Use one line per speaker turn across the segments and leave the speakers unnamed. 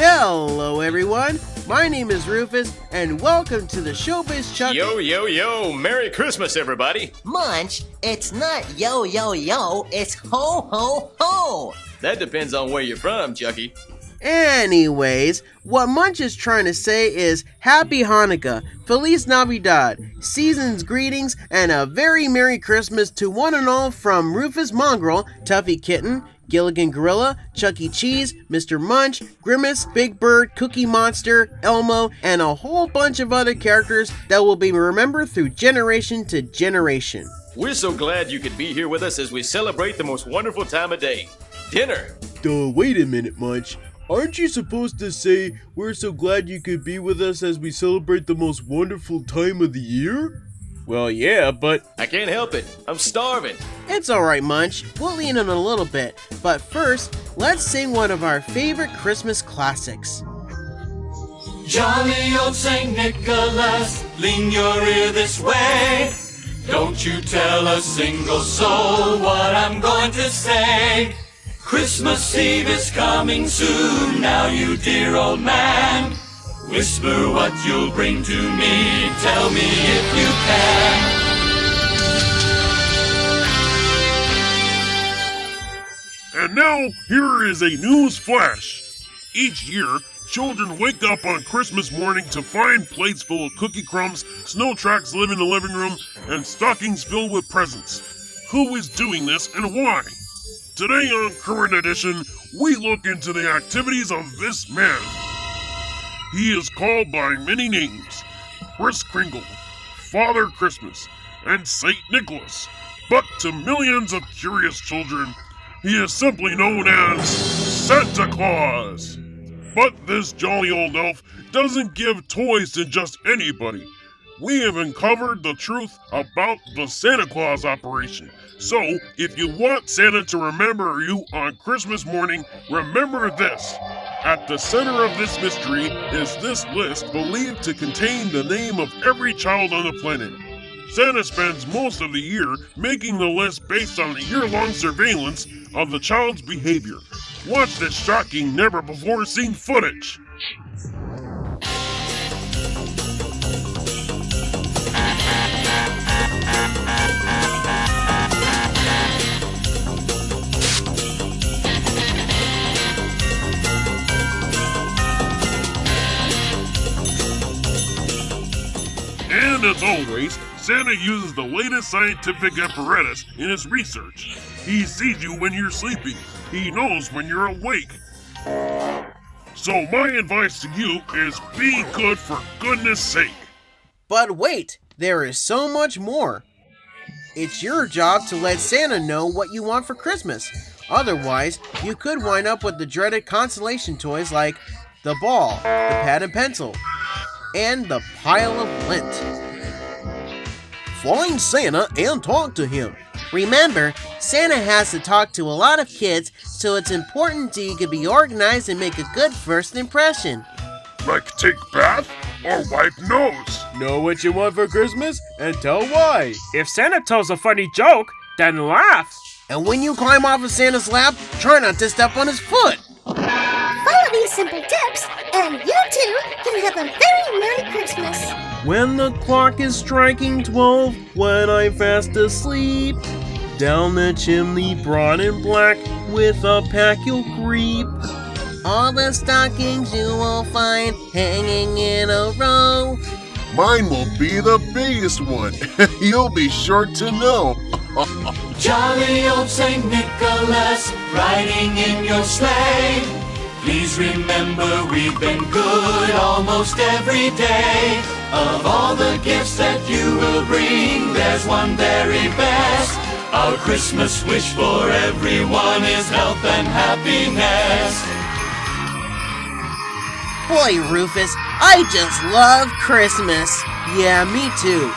Hello everyone, my name is Rufus, and welcome to the Showbiz Chuck.
Yo, yo, yo, Merry Christmas, everybody.
Munch, it's not yo, yo, yo, it's ho, ho, ho.
That depends on where you're from, Chucky.
Anyways, what Munch is trying to say is Happy Hanukkah, Feliz Navidad, season's greetings, and a very Merry Christmas to one and all from Rufus Mongrel, Tuffy Kitten, Gilligan Gorilla, Chuck E. Cheese, Mr. Munch, Grimace, Big Bird, Cookie Monster, Elmo, and a whole bunch of other characters that will be remembered through generation to generation.
We're so glad you could be here with us as we celebrate the most wonderful time of day, dinner.
Wait a minute, Munch. Aren't you supposed to say, we're so glad you could be with us as we celebrate the most wonderful time of the year? Well, yeah, but...
I can't help it. I'm starving.
It's alright, Munch. We'll eat in a little bit. But first, let's sing one of our favorite Christmas classics.
Jolly old Saint Nicholas, lean your ear this way. Don't you tell a single soul what I'm going to say. Christmas Eve is coming soon, now you dear old man. Whisper what you'll bring to me, tell me if you can.
And now, here is a news flash. Each year, children wake up on Christmas morning to find plates full of cookie crumbs, snow tracks live in the living room, and stockings filled with presents. Who is doing this and why? Today on Current Edition, we look into the activities of this man. He is called by many names: Kris Kringle, Father Christmas, and Saint Nicholas. But to millions of curious children, he is simply known as Santa Claus. But this jolly old elf doesn't give toys to just anybody. We have uncovered the truth about the Santa Claus operation. So, if you want Santa to remember you on Christmas morning, remember this. At the center of this mystery is this list believed to contain the name of every child on the planet. Santa spends most of the year making the list based on the year-long surveillance of the child's behavior. Watch this shocking, never-before-seen footage. And as always, Santa uses the latest scientific apparatus in his research. He sees you when you're sleeping. He knows when you're awake. So my advice to you is be good for goodness sake.
But wait, there is so much more. It's your job to let Santa know what you want for Christmas. Otherwise, you could wind up with the dreaded consolation toys like the ball, the pad and pencil, and the pile of lint. Find Santa and talk to him. Remember, Santa has to talk to a lot of kids, so it's important you can be organized and make a good first impression.
Like take bath or wipe nose.
Know what you want for Christmas and tell why.
If Santa tells a funny joke, then laugh.
And when you climb off of Santa's lap, try not to step on his foot.
Follow these simple tips, and you too can have a very Merry Christmas.
When the clock is striking 12, when I'm fast asleep, down the chimney broad and black, with a pack you'll creep. All the stockings you will find hanging in a row.
Mine will be the biggest one. You'll be sure to know.
Jolly old Saint Nicholas, riding in your sleigh. Please remember we've been good almost every day. Of all the gifts that you will bring, there's one very best. Our Christmas wish for everyone is health and happiness.
Boy, Rufus, I just love Christmas. Yeah, me too.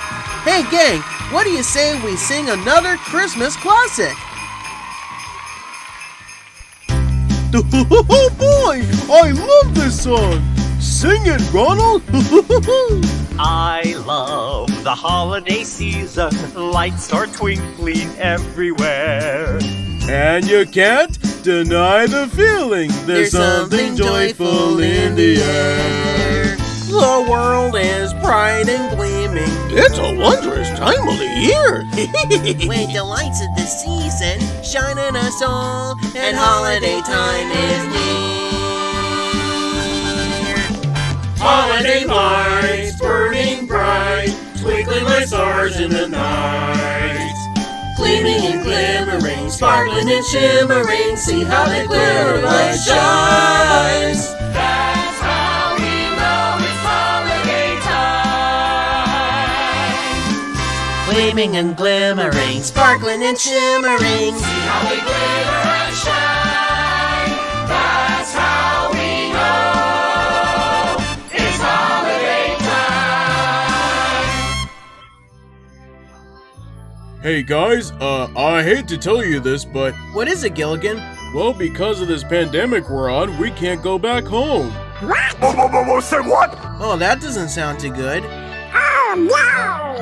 Hey gang, what do you say we sing another Christmas classic? Oh boy, I love this song. Sing it, Ronald.
I love the holiday season. Lights are twinkling everywhere.
And you can't deny the feeling. There's something joyful in the air. The world is bright and gleaming. It's a wondrous time of the year.
When the lights of the season shine on us all, and holiday time is near.
Holiday lights burning bright, twinkling like stars in the night.
Gleaming and glimmering, sparkling and shimmering, see how the glitter light shines.
That's how we know it's holiday time.
Gleaming and glimmering, sparkling and shimmering,
See how they glitter and shine. That's how we know it's holiday time.
Hey guys, I hate to tell you this, but
What is it, Gilligan?
well, because of this pandemic we're on, we can't go back home.
Say what?
Oh, that doesn't sound too good.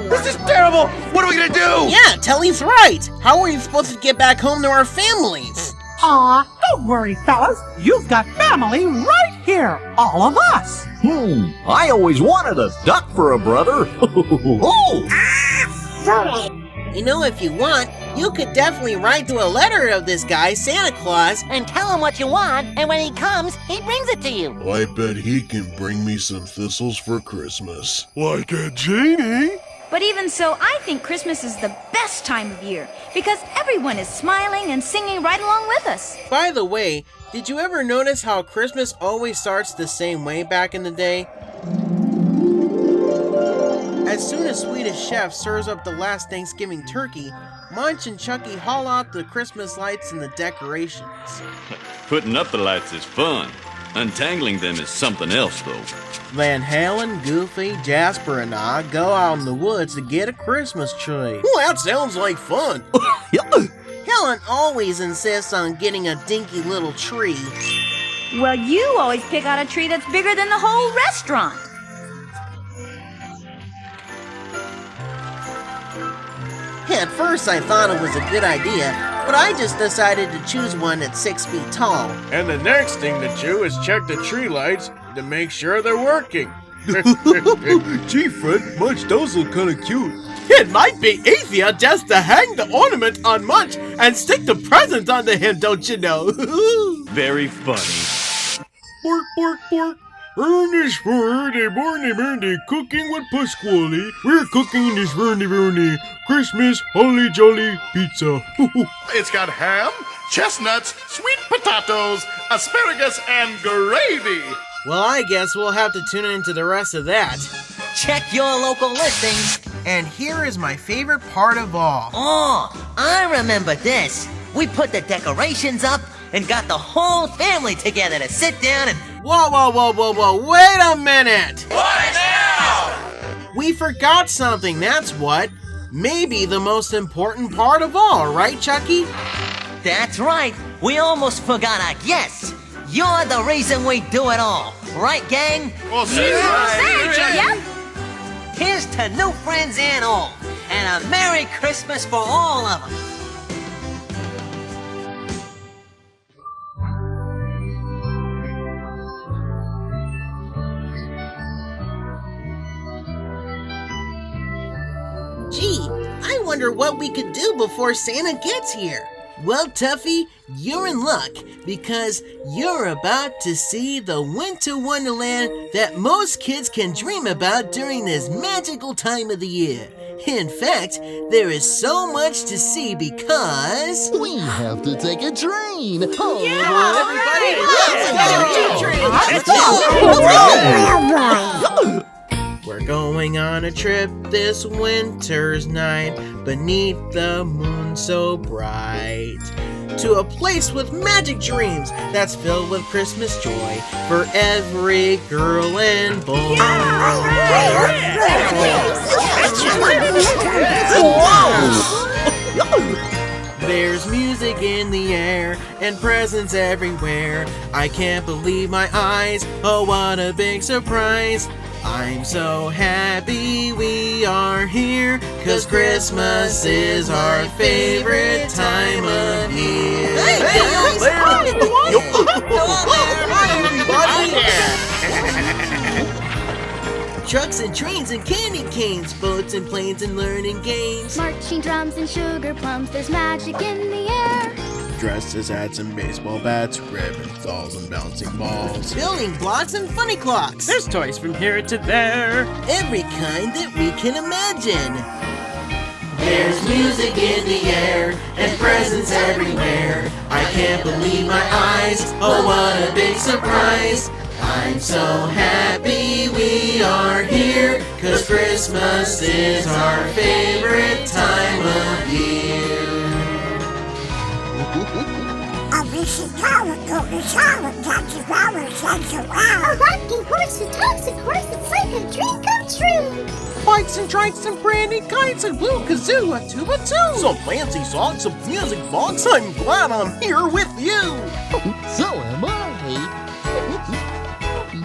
This is terrible! What are we gonna do?
Yeah, Telly's right. How are we supposed to get back home to our families?
Aw, don't worry, fellas. You've got family right here. All of us.
I always wanted a duck for a brother. Oh!
You know, if you want, you could definitely write to a letter of this guy, Santa Claus.
and tell him what you want, and when he comes, he brings it to you.
I bet he can bring me some thistles for Christmas. Like a genie?
But even so, I think Christmas is the best time of year because everyone is smiling and singing right along with us.
By the way, did you ever notice how Christmas always starts the same way back in the day? As soon as Swedish Chef serves up the last Thanksgiving turkey, Munch and Chucky haul out the Christmas lights and the decorations.
Putting up the lights is fun. Untangling them is something else, though.
Van Halen, Goofy, Jasper, and I go out in the woods to get a Christmas tree.
Well, that sounds like fun.
Helen always insists on getting a dinky little tree.
Well, you always pick out a tree that's bigger than the whole restaurant.
At first I thought it was a good idea, but I just decided to choose one that's 6 feet tall.
And the next thing to do is check the tree lights to make sure they're working. Gee, Fred, Munch, those look kind of cute.
It might be easier just to hang the ornament on Munch and stick the present onto him, don't you know?
Very funny.
Bork, bork, bork. Ernest for the Borny Bernie cooking with Pasquale. We're cooking this Vernie Christmas Holly Jolly Pizza.
It's got ham, chestnuts, sweet potatoes, asparagus, and gravy.
Well, I guess we'll have to tune into the rest of that.
Check your local listings.
And here is my favorite part of all.
Oh, I remember this. We put the decorations up and got the whole family together to sit down and...
Whoa, wait a minute!
What now?
We forgot something, that's what. Maybe the most important part of all, right, Chucky?
That's right. We almost forgot our guests. You're the reason we do it all. Right, gang?
Well,
Yep.
Here's to new friends and all. And a Merry Christmas for all of them.
Gee, I wonder what we could do before Santa gets here. Well, Tuffy, you're in luck because you're about to see the winter wonderland that most kids can dream about during this magical time of the year. In fact, there is so much to see because...
We have to take a train. Oh,
We're going on a trip this winter's night beneath the moon so bright to a place with magic dreams that's filled with Christmas joy for every girl and boy. There's music in the air and presents everywhere. I can't believe my eyes. Oh, what a big surprise. I'm so happy we are here, 'cause Christmas is our favorite time of year. Hey guys! Hi everyone! Trucks and trains and candy canes, boats and planes and learning games.
Marching drums and sugar plums, there's magic in the air.
Dresses, hats, and baseball bats, ribbons, dolls, and bouncing balls.
Building blocks and funny clocks.
There's toys from here to there.
Every kind that we can imagine. There's music in the air and presents everywhere. I can't believe my eyes, oh what a big surprise. I'm so happy we are here, 'cause Christmas is our favorite time of year.
A rocking horse who talks, of course, it's like a dream come true.
Bikes and trikes and brandy kites and blue kazoo, a tuba too.
Some fancy songs, some music box, I'm glad I'm here with you.
So am I.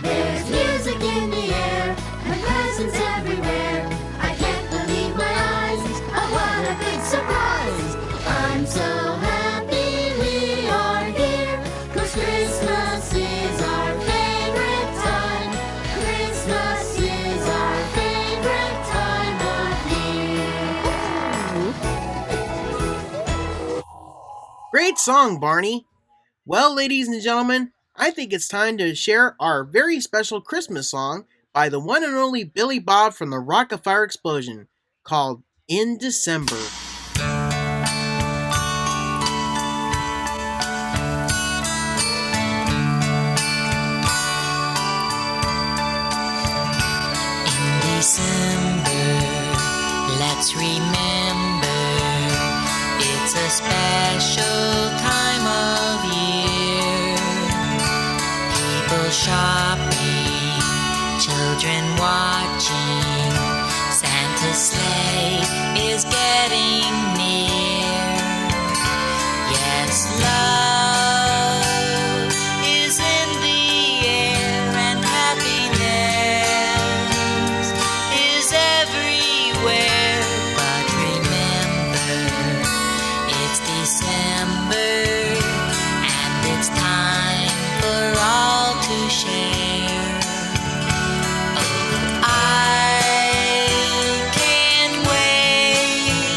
There's music in the air and presents everywhere. I can't believe my eyes, oh what a big surprise. I'm so happy we are here, 'cause Christmas is our favorite time. Christmas is our favorite time of year.
Great song, Barney. Well, ladies and gentlemen, I think it's time to share our very special Christmas song by the one and only Billy Bob from the Rock-afire Explosion, called In December.
In December, let's remember it's a special time of year. People shopping, children watching, Santa's sleigh is getting near. Yes, love is in the air and happiness is everywhere. But remember, it's December and it's time for all to share. Oh, I can't wait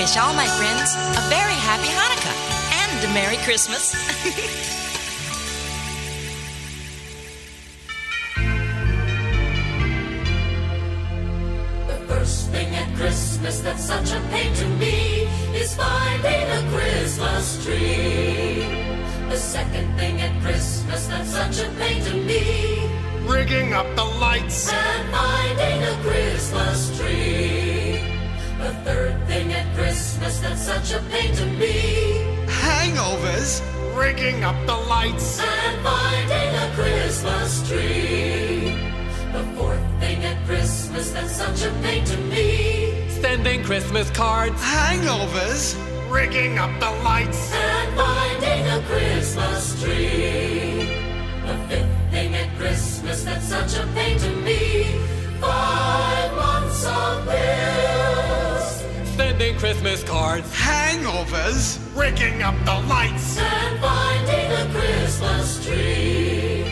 wish all my friends a very happy Hanukkah and a Merry Christmas.
The first thing at Christmas that's such a pain to me is finding a Christmas tree. The second thing at Christmas that's such a pain to me,
Rigging up the lights
and finding a Christmas tree. The third thing at Christmas that's such a pain to me,
hangovers. Rigging up the lights
and finding a Christmas tree. The fourth thing at Christmas that's such a pain to me,
sending Christmas cards. Hangovers. Rigging up the lights
and finding a Christmas tree. The fifth thing at Christmas that's such a pain to me, 5 months of bills.
Sending Christmas cards. Hangovers. Rigging up the lights
and finding a Christmas tree.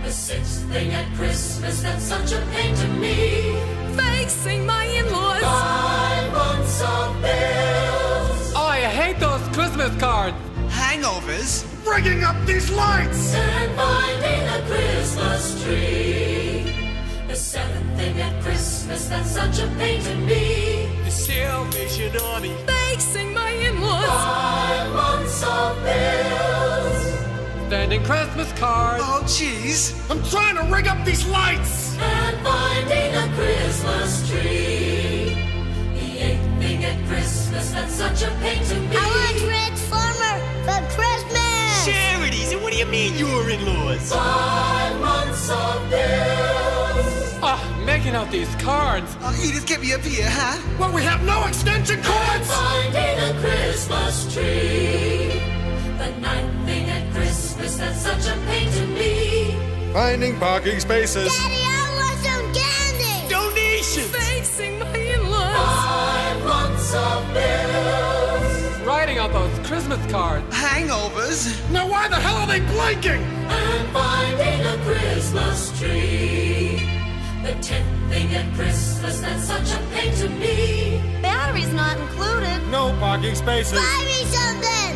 The sixth thing at Christmas that's such a pain to me,
facing my in-laws.
5 months of bills.
Oh, I hate those Christmas cards. Hangovers. Rigging up these lights
and finding a Christmas tree. The seventh thing at Christmas that's such a pain to me,
the Salvation Army.
Facing my in-laws.
5 months of bills.
Sending Christmas cards. Oh, jeez. I'm trying to rig up these lights.
And finding a Christmas tree. The eighth thing at Christmas that's such a pain to me,
I want Transformer for Christmas.
Charities, and what do you mean your in-laws?
5 months of bills.
Making out these cards. Edith, get me up here, huh? Well, we have no extension cords.
Finding a Christmas tree. The ninth thing at Christmas that's such a pain to me,
Finding parking spaces.
Daddy, I want some candy.
Donations.
Facing my in-laws.
5 months of bills.
Writing out those Christmas cards. Hangovers. Now why the hell are they blinking?
And finding a Christmas tree. The 10th thing at Christmas that's such a pain to me,
Batteries not included.
No parking spaces.
Buy me something.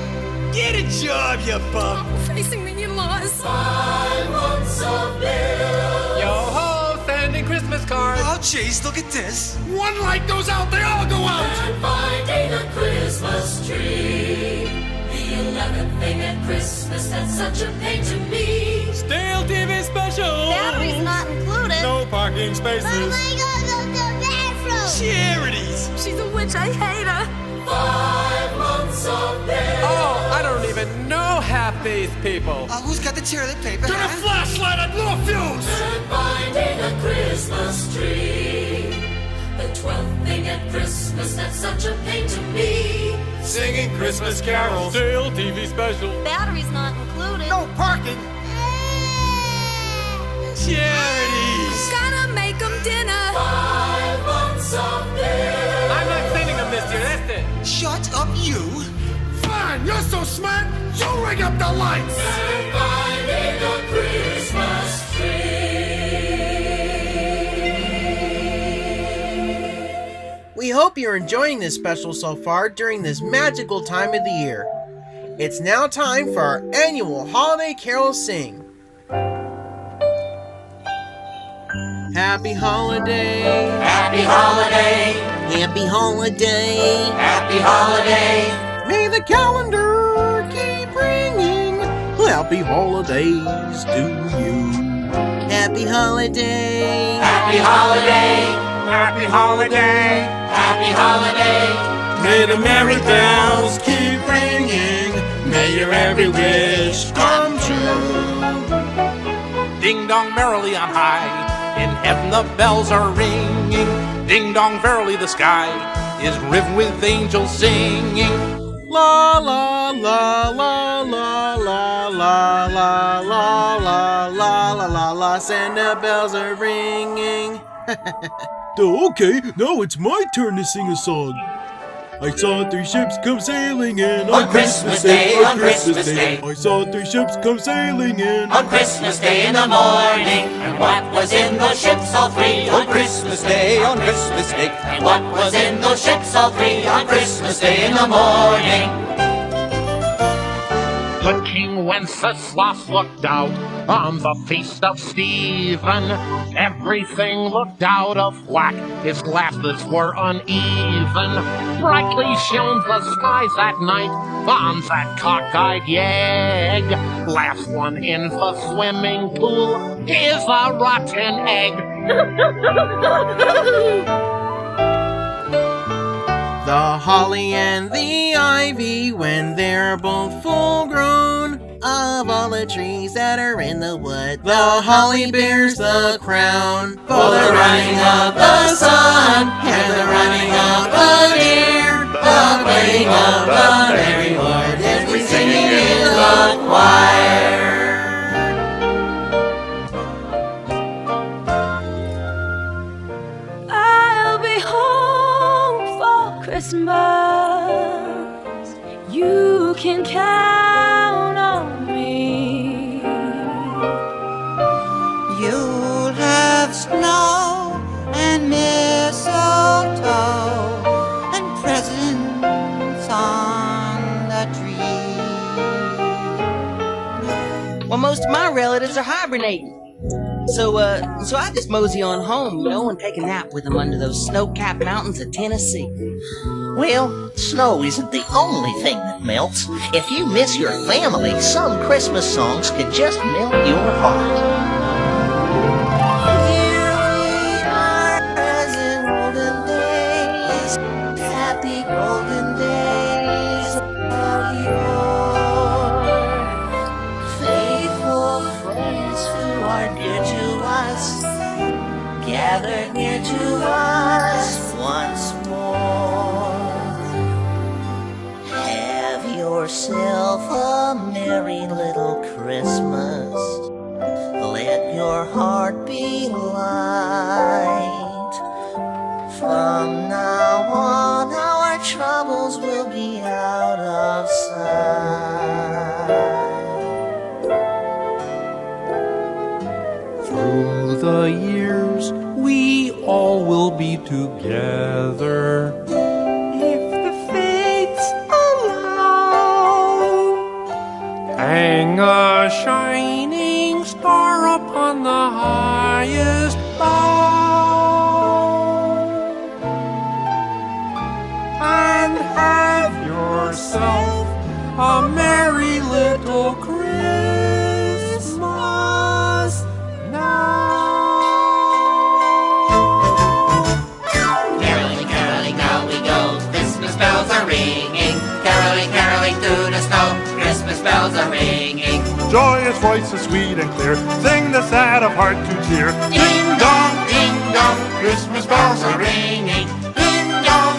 Get a job, you bum.
Facing the in-laws.
5 months of bills.
Yo ho, sending Christmas cards. Oh jeez, look at this. One light goes out, they all go out.
And finding a Christmas tree. The 11th thing at Christmas that's such a pain to me,
Stale TV special.
Batteries not included.
No parking spaces.
Mom, I gotta go to the bathroom.
Charities.
She's a witch, I hate her.
5 months of bills.
Oh, I don't even know half these people. Who's got the toilet paper? Get a flashlight, I blew a fuse.
And finding a Christmas tree. The 12th thing at Christmas that's such a pain to me,
Singing Christmas carols. Stale TV special.
Batteries not included.
No parking. Charities.
Gotta make them dinner.
5 months of bills.
I'm not sending them this year, that's it. Shut up, you. Fine, you're so smart. You ring up the lights.
And finding a Christmas tree.
We hope you're enjoying this special so far during this magical time of the year. It's now time for our annual holiday carol sing. Happy holiday,
Happy holiday,
happy holiday,
happy holiday.
may the calendar keep ringing. Happy holidays to you. Happy holiday,
Happy holiday,
Happy holiday.
happy holiday.
May the merry bells keep ringing. May your every wish come true. Ding dong merrily on high. In heaven the bells are ringing. Ding dong verily the sky is riven with angels singing.
la la la la la la la la la la la la la, Santa bells are ringing.
Okay, now it's my turn to sing a song. I saw 3 ships come sailing in
On Christmas Day, on Christmas Day.
I saw 3 ships come sailing in
On Christmas Day in the morning. And what was in those ships all three? On Christmas Day, on Christmas Day. And what was in those ships all three? On Christmas Day in the morning.
The king Wenceslas looked out on the feast of Stephen. Everything looked out of whack, his glasses were uneven. Brightly shone the skies at night on that cockeyed yegg. Last one in the swimming pool is a rotten egg.
The holly and the ivy, when they're both full grown, of all the trees that are in the wood, the holly bears the crown. For the running of the sun, and the running of the deer, the playing of the merry lord, and we singing in the choir.
I'll be home for Christmas. You can count on me.
You'll have snow and mistletoe and presents on the tree.
Well, most of my relatives are hibernating. So I just mosey on home, and take a nap with them under those snow-capped mountains of Tennessee.
Well, snow isn't the only thing that melts. If you miss your family, some Christmas songs could just melt your heart.
Here we are as in olden days, happy golden days of yore. Faithful friends who are dear to us, gathered near to us once more. Have yourself a merry little Christmas. Let your heart be light. From now on, our troubles will be out of sight.
Through the years, we all will be together.
If the fates allow, hang a shining star upon the highest bough, and have yourself a merry little Christmas now.
Caroling, caroling, now we go. Christmas bells are ringing. Caroling, caroling through the snow. Christmas bells are ringing.
Joyous voices sweet and clear, sing the sad of heart to cheer.
Ding dong, Christmas bells are ringing. Ding dong,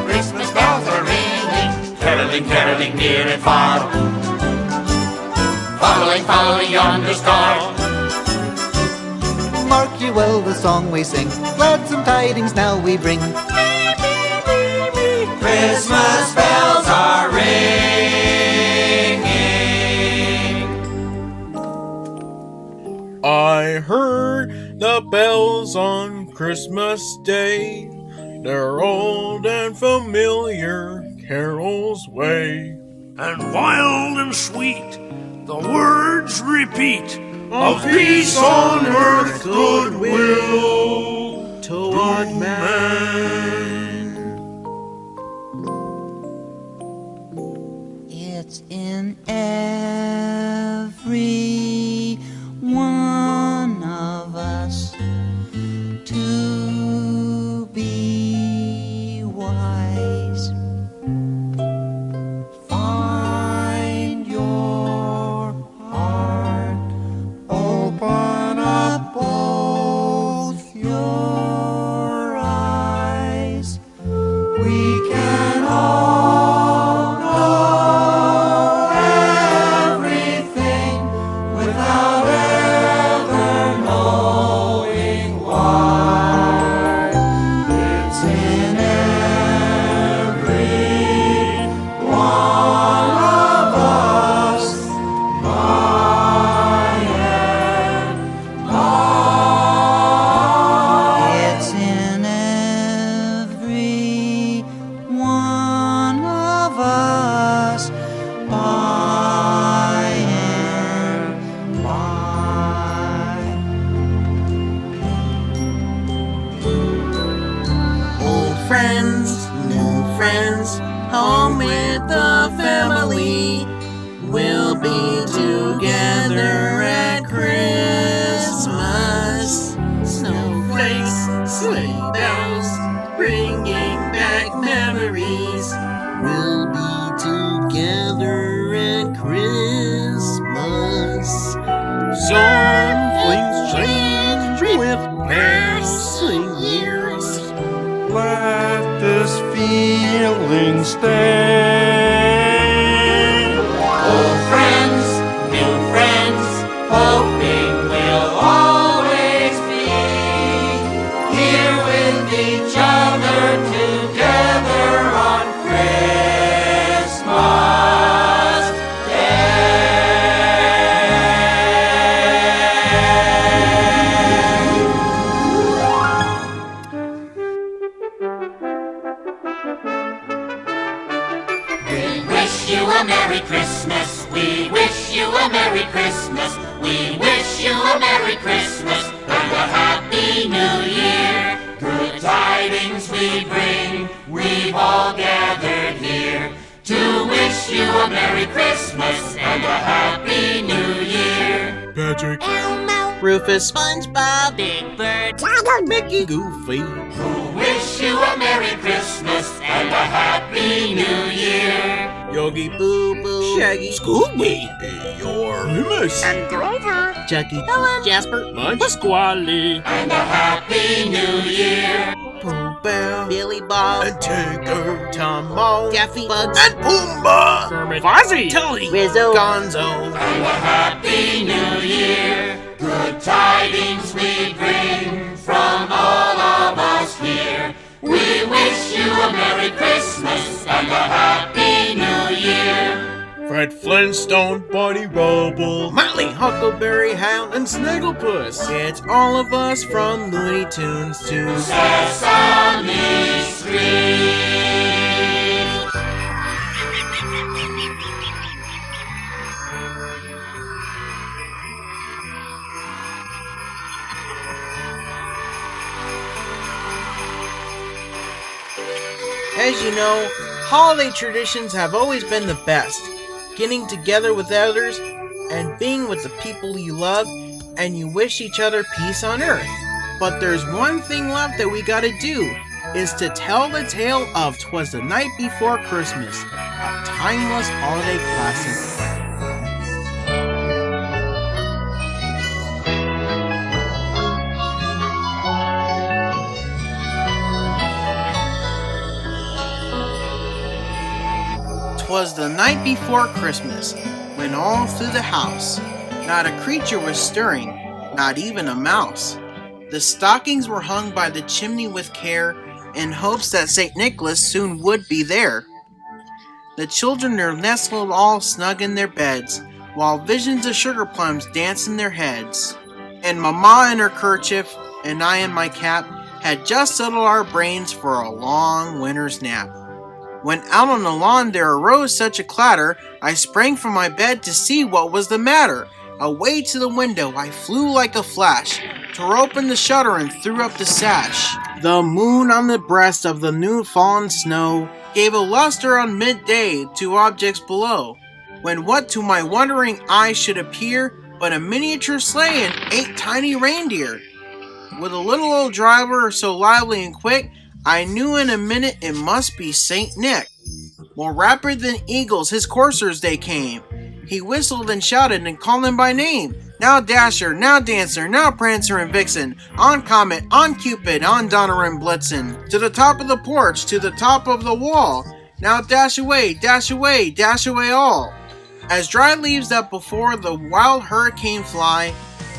Christmas bells are ringing. Caroling, caroling near and far. Following, following yonder star.
Mark ye well the song we sing, gladsome tidings now we bring.
Christmas bells are ringing.
I heard the bells on Christmas Day, their old and familiar carols way.
And wild and sweet, the words repeat,
Of peace on earth, goodwill toward man.
It's in every one of us to be wise. Find your heart, open up both your eyes.
home with the family. We'll be together at Christmas. Snowflakes, sleigh bells, bringing back memories. We'll be together at Christmas.
Something's changed with passing years.
Let this feeling stay.
Old friends, new friends, hoping we'll always be here with each other together on Christmas We wish you a Merry Christmas. We wish you a Merry Christmas. We wish you a Merry Christmas and a Happy New Year. Good tidings we bring. We've all gathered here to wish you a Merry Christmas and a Happy New Year.
Patrick,
Elmo, Rufus, SpongeBob,
Big Bird,
Mickey,
Goofy,
Who wish you a Merry Christmas and a Happy New Year.
Yogi,
Boo Boo, Shaggy,
Scooby, Eeyore, Grimace,
and Grover,
Chucky, Helen, Jasper,
Munch, Pasquale,
And a Happy New Year.
Pooh Bear, Billy Bob,
and Tigger,
Tom Mole, Daffy, Bugs,
and Pumbaa,
Kermit,
Fozzie,
Tully, Rizzo,
Gonzo,
And a Happy New Year. Good tidings we bring from all of us here. We wish you a Merry Christmas and a Happy New Year.
Fred Flintstone, Buddy Rubble,
Motley, Huckleberry Hound,
and Snagglepuss.
It's all of us from Looney Tunes to
Sesame Street.
As you know, holiday traditions have always been the best. Getting together with others and being with the people you love, and you wish each other peace on earth. But there's one thing left that we gotta do, is to tell the tale of 'Twas the Night Before Christmas, a timeless holiday classic. Was the night before Christmas, when all through the house, not a creature was stirring, not even a mouse. The stockings were hung by the chimney with care, in hopes that St. Nicholas soon would be there. The children are nestled all snug in their beds, while visions of sugar plums dance in their heads. And Mamma in her kerchief, and I in my cap, had just settled our brains for a long winter's nap. When out on the lawn there arose such a clatter, I sprang from my bed to see what was the matter. Away to the window I flew like a flash, tore open the shutter and threw up the sash. The moon on the breast of the new fallen snow gave a luster on midday to objects below, when what to my wondering eye should appear but a miniature sleigh and 8 tiny reindeer. With a little old driver so lively and quick, I knew in a minute it must be Saint Nick. More rapid than eagles his coursers they came. He whistled and shouted and called them by name. Now Dasher, now Dancer, now Prancer and Vixen, on Comet, on Cupid, on Donner and Blitzen, to the top of the porch, to the top of the wall. Now dash away, dash away, dash away all. As dry leaves that before the wild hurricane fly,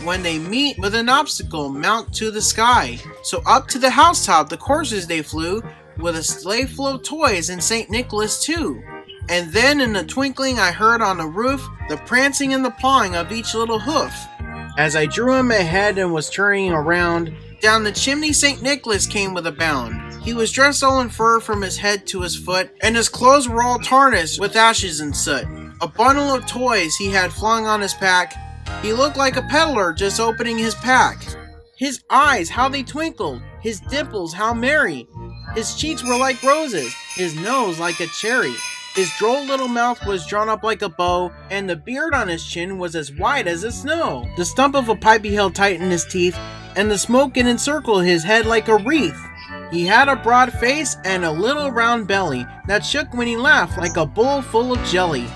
when they meet with an obstacle, mount to the sky. So up to the housetop the coursers they flew, with a sleigh full of toys and St. Nicholas too. And then in a twinkling I heard on the roof the prancing and the pawing of each little hoof. As I drew him ahead and was turning around, down the chimney St. Nicholas came with a bound. He was dressed all in fur from his head to his foot, and his clothes were all tarnished with ashes and soot. A bundle of toys he had flung on his pack. He looked like a peddler just opening his pack. His eyes, how they twinkled, his dimples, how merry.
His cheeks were like roses, his nose like a cherry. His droll little mouth was drawn up like a bow, and the beard on his chin was as white as the snow. The stump of a pipe he held tight in his teeth, and the smoke it encircled his head like a wreath. He had a broad face and a little round belly that shook when he laughed like a bowl full of jelly.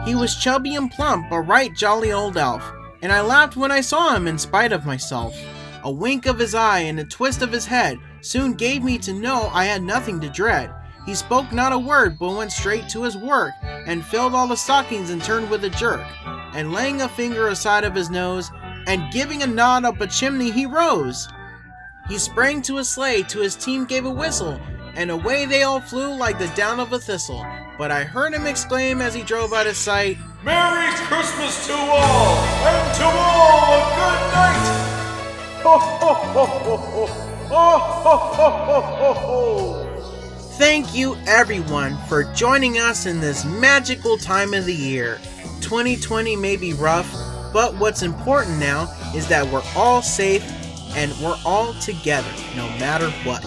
He was chubby and plump, a right jolly old elf, and I laughed when I saw him in spite of myself. A wink of his eye and a twist of his head soon gave me to know I had nothing to dread. He spoke not a word, but went straight to his work, and filled all the stockings and turned with a jerk. And laying a finger aside of his nose, and giving a nod up a chimney, he rose. He sprang to his sleigh, to his team gave a whistle, and away they all flew like the down of a thistle. But I heard him exclaim as he drove out of sight,
Merry Christmas to all, and to all a good night! Ho, ho, ho, ho, ho, ho, ho, ho, ho, ho.
Thank you everyone for joining us in this magical time of the year. 2020 may be rough, but what's important now is that we're all safe and we're all together no matter what.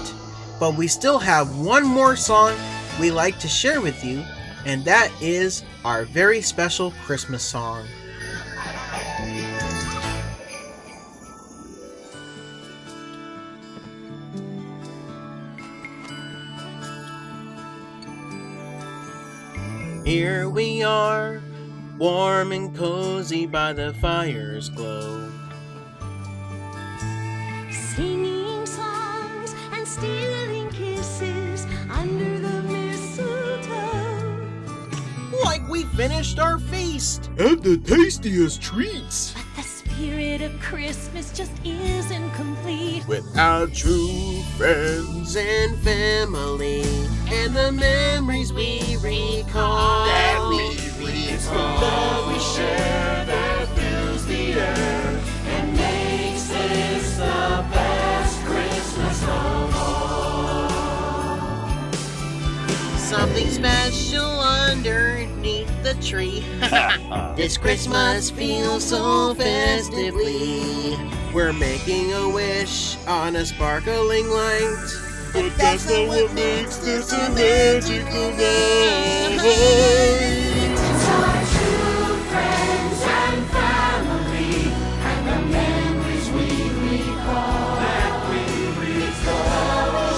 But we still have one more song we like to share with you, and that is our very special Christmas song. Here we are, warm and cozy by the fire's glow.
Singing songs and stealing kisses under the mistletoe.
Like we finished our feast!
And the tastiest treats!
But the spirit of Christmas just isn't complete
without true friends
and family, and the memories we recall.
That we share that fills the air and makes this the best Christmas of all.
Something special underneath the tree. This Christmas feels so festively. We're making a wish on a sparkling light.
But that's not what makes this a magical night. It's our true friends and family, and the memories we recall. That we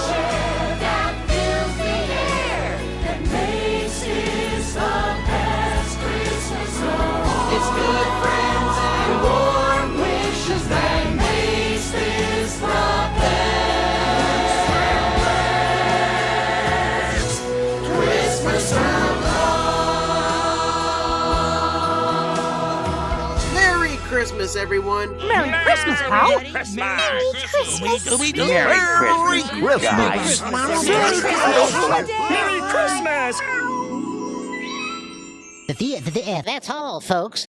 share, that fills the air, that makes this the best Christmas of all.
It's good friends and
warm wishes that makes this the best.
Merry Christmas, everyone!
Merry Christmas, pal!
Merry Christmas!
Merry Christmas!
Merry Christmas!
That's all, folks.